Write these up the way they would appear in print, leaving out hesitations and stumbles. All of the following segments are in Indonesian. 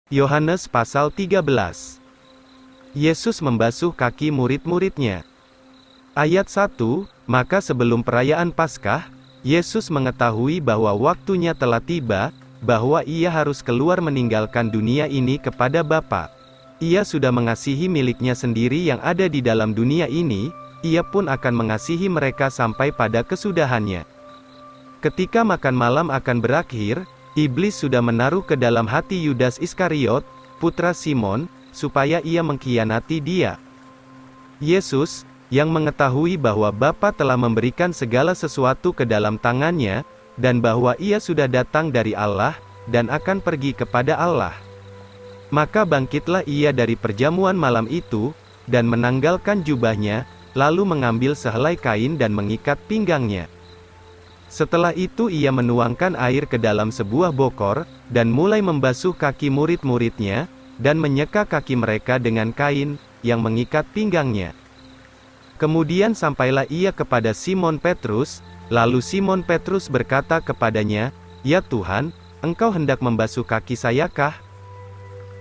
Yohanes pasal 13. Yesus membasuh kaki murid-muridnya. Ayat 1, maka sebelum perayaan Paskah, Yesus mengetahui bahwa waktunya telah tiba, bahwa ia harus keluar meninggalkan dunia ini kepada Bapa. Ia sudah mengasihi miliknya sendiri yang ada di dalam dunia ini, ia pun akan mengasihi mereka sampai pada kesudahannya. Ketika makan malam akan berakhir, iblis sudah menaruh ke dalam hati Yudas Iskariot, putra Simon, supaya ia mengkhianati dia. Yesus, yang mengetahui bahwa Bapa telah memberikan segala sesuatu ke dalam tangannya, dan bahwa ia sudah datang dari Allah, dan akan pergi kepada Allah. Maka bangkitlah ia dari perjamuan malam itu, dan menanggalkan jubahnya, lalu mengambil sehelai kain dan mengikat pinggangnya. Setelah itu ia menuangkan air ke dalam sebuah bokor, dan mulai membasuh kaki murid-muridnya, dan menyeka kaki mereka dengan kain, yang mengikat pinggangnya. Kemudian sampailah ia kepada Simon Petrus, lalu Simon Petrus berkata kepadanya, "Ya Tuhan, Engkau hendak membasuh kaki sayakah?"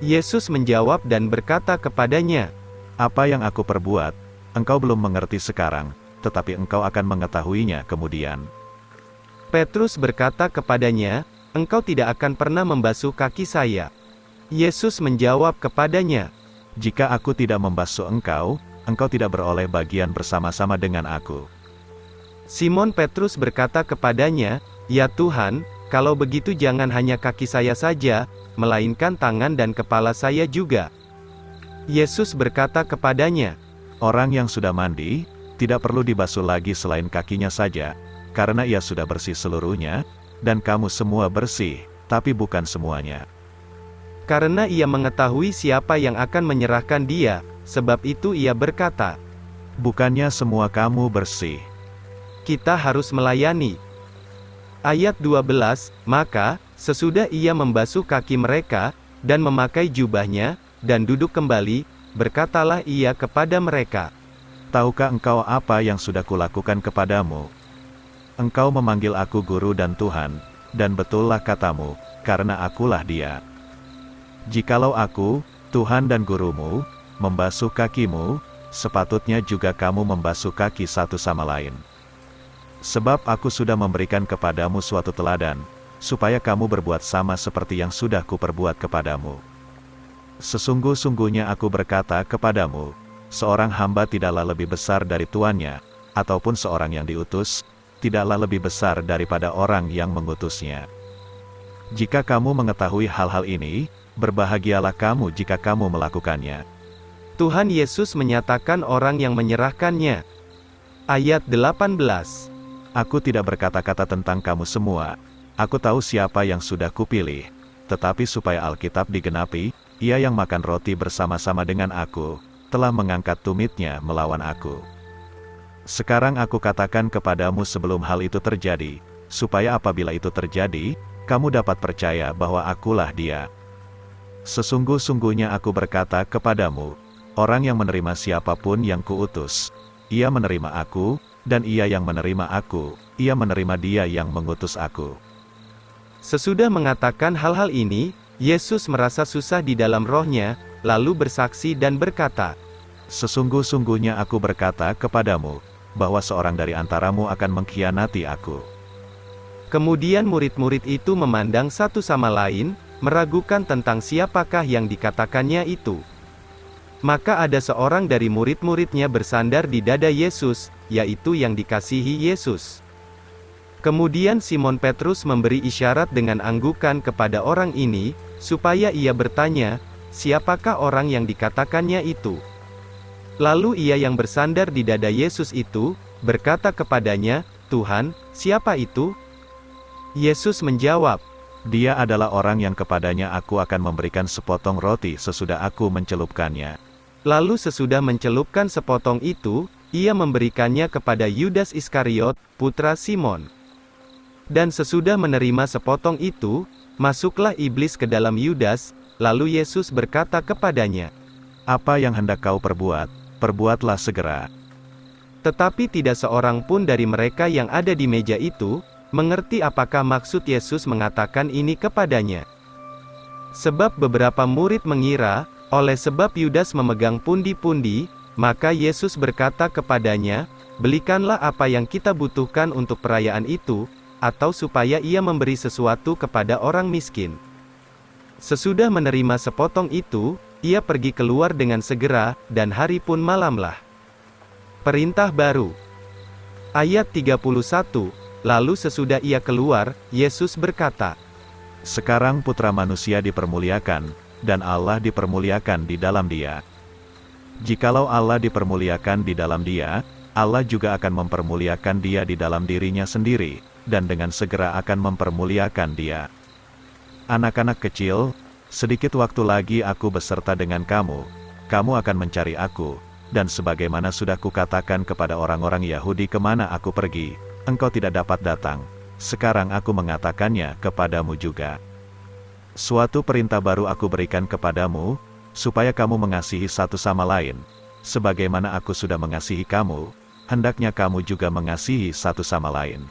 Yesus menjawab dan berkata kepadanya, "Apa yang aku perbuat, engkau belum mengerti sekarang, tetapi engkau akan mengetahuinya kemudian." Petrus berkata kepadanya, "Engkau tidak akan pernah membasuh kaki saya." Yesus menjawab kepadanya, "Jika aku tidak membasuh engkau, engkau tidak beroleh bagian bersama-sama dengan aku." Simon Petrus berkata kepadanya, "Ya Tuhan, kalau begitu jangan hanya kaki saya saja, melainkan tangan dan kepala saya juga." Yesus berkata kepadanya, "Orang yang sudah mandi, tidak perlu dibasuh lagi selain kakinya saja, karena ia sudah bersih seluruhnya, dan kamu semua bersih, tapi bukan semuanya." Karena ia mengetahui siapa yang akan menyerahkan dia, sebab itu ia berkata, "Bukannya semua kamu bersih." Kita harus melayani. Ayat 12, maka, sesudah ia membasuh kaki mereka, dan memakai jubahnya, dan duduk kembali, berkatalah ia kepada mereka, "Tahukah engkau apa yang sudah kulakukan kepadamu? Engkau memanggil aku guru dan Tuhan, dan betullah katamu, karena akulah dia. Jikalau aku, Tuhan dan gurumu, membasuh kakimu, sepatutnya juga kamu membasuh kaki satu sama lain. Sebab aku sudah memberikan kepadamu suatu teladan, supaya kamu berbuat sama seperti yang sudah kuperbuat kepadamu. Sesungguh-sungguhnya aku berkata kepadamu, seorang hamba tidaklah lebih besar dari tuannya, ataupun seorang yang diutus, tidaklah lebih besar daripada orang yang mengutusnya. Jika kamu mengetahui hal-hal ini, berbahagialah kamu jika kamu melakukannya." Tuhan Yesus menyatakan orang yang menyerahkannya. Ayat 18. "Aku tidak berkata-kata tentang kamu semua, aku tahu siapa yang sudah kupilih, tetapi supaya Alkitab digenapi, ia yang makan roti bersama-sama dengan aku, telah mengangkat tumitnya melawan aku. Sekarang aku katakan kepadamu sebelum hal itu terjadi, supaya apabila itu terjadi, kamu dapat percaya bahwa akulah dia. Sesungguh-sungguhnya aku berkata kepadamu, orang yang menerima siapapun yang kuutus, ia menerima aku, dan ia yang menerima aku, ia menerima dia yang mengutus aku." Sesudah mengatakan hal-hal ini, Yesus merasa susah di dalam rohnya, lalu bersaksi dan berkata, "Sesungguh-sungguhnya aku berkata kepadamu, bahwa seorang dari antaramu akan mengkhianati aku." Kemudian murid-murid itu memandang satu sama lain, meragukan tentang siapakah yang dikatakannya itu. Maka ada seorang dari murid-muridnya bersandar di dada Yesus, yaitu yang dikasihi Yesus. Kemudian Simon Petrus memberi isyarat dengan anggukan kepada orang ini, supaya ia bertanya, "Siapakah orang yang dikatakannya itu?" Lalu ia yang bersandar di dada Yesus itu, berkata kepadanya, "Tuhan, siapa itu?" Yesus menjawab, "Dia adalah orang yang kepadanya aku akan memberikan sepotong roti sesudah aku mencelupkannya." Lalu sesudah mencelupkan sepotong itu, ia memberikannya kepada Yudas Iskariot, putra Simon. Dan sesudah menerima sepotong itu, masuklah iblis ke dalam Yudas, lalu Yesus berkata kepadanya, "Apa yang hendak kau perbuat, perbuatlah segera." Tetapi tidak seorang pun dari mereka yang ada di meja itu, mengerti apakah maksud Yesus mengatakan ini kepadanya. Sebab beberapa murid mengira, oleh sebab Yudas memegang pundi-pundi, maka Yesus berkata kepadanya, "Belikanlah apa yang kita butuhkan untuk perayaan itu, atau supaya ia memberi sesuatu kepada orang miskin." Sesudah menerima sepotong itu, ia pergi keluar dengan segera, dan hari pun malamlah. Perintah baru. Ayat 31, lalu sesudah ia keluar, Yesus berkata, Sekarang Putra Manusia dipermuliakan, dan Allah dipermuliakan di dalam dia. Jikalau Allah dipermuliakan di dalam dia, Allah juga akan mempermuliakan dia di dalam dirinya sendiri, dan dengan segera akan mempermuliakan dia. Anak-anak kecil, sedikit waktu lagi aku beserta dengan kamu, kamu akan mencari aku, dan sebagaimana sudah kukatakan kepada orang-orang Yahudi kemana aku pergi, engkau tidak dapat datang. Sekarang aku mengatakannya kepadamu juga. Suatu perintah baru aku berikan kepadamu, supaya kamu mengasihi satu sama lain. Sebagaimana aku sudah mengasihi kamu, hendaknya kamu juga mengasihi satu sama lain.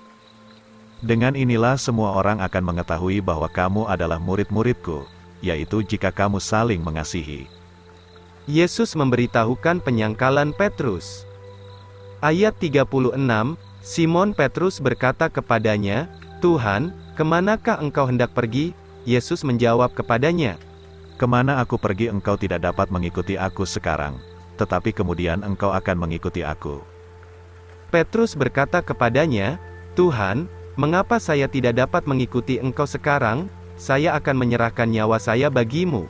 Dengan inilah semua orang akan mengetahui bahwa kamu adalah murid-muridku, yaitu jika kamu saling mengasihi. Yesus memberitahukan penyangkalan Petrus. Ayat 36, Simon Petrus berkata kepadanya, "Tuhan, kemanakah engkau hendak pergi?" Yesus menjawab kepadanya, Kemana aku pergi engkau tidak dapat mengikuti aku sekarang, tetapi kemudian engkau akan mengikuti aku. Petrus berkata kepadanya, "Tuhan, mengapa saya tidak dapat mengikuti engkau sekarang? Saya akan menyerahkan nyawa saya bagimu."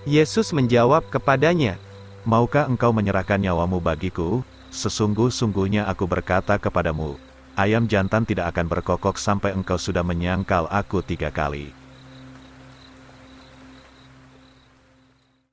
Yesus menjawab kepadanya, Maukah engkau menyerahkan nyawamu bagiku? Sesungguh-sungguhnya aku berkata kepadamu, ayam jantan tidak akan berkokok sampai engkau sudah menyangkal aku 3 kali.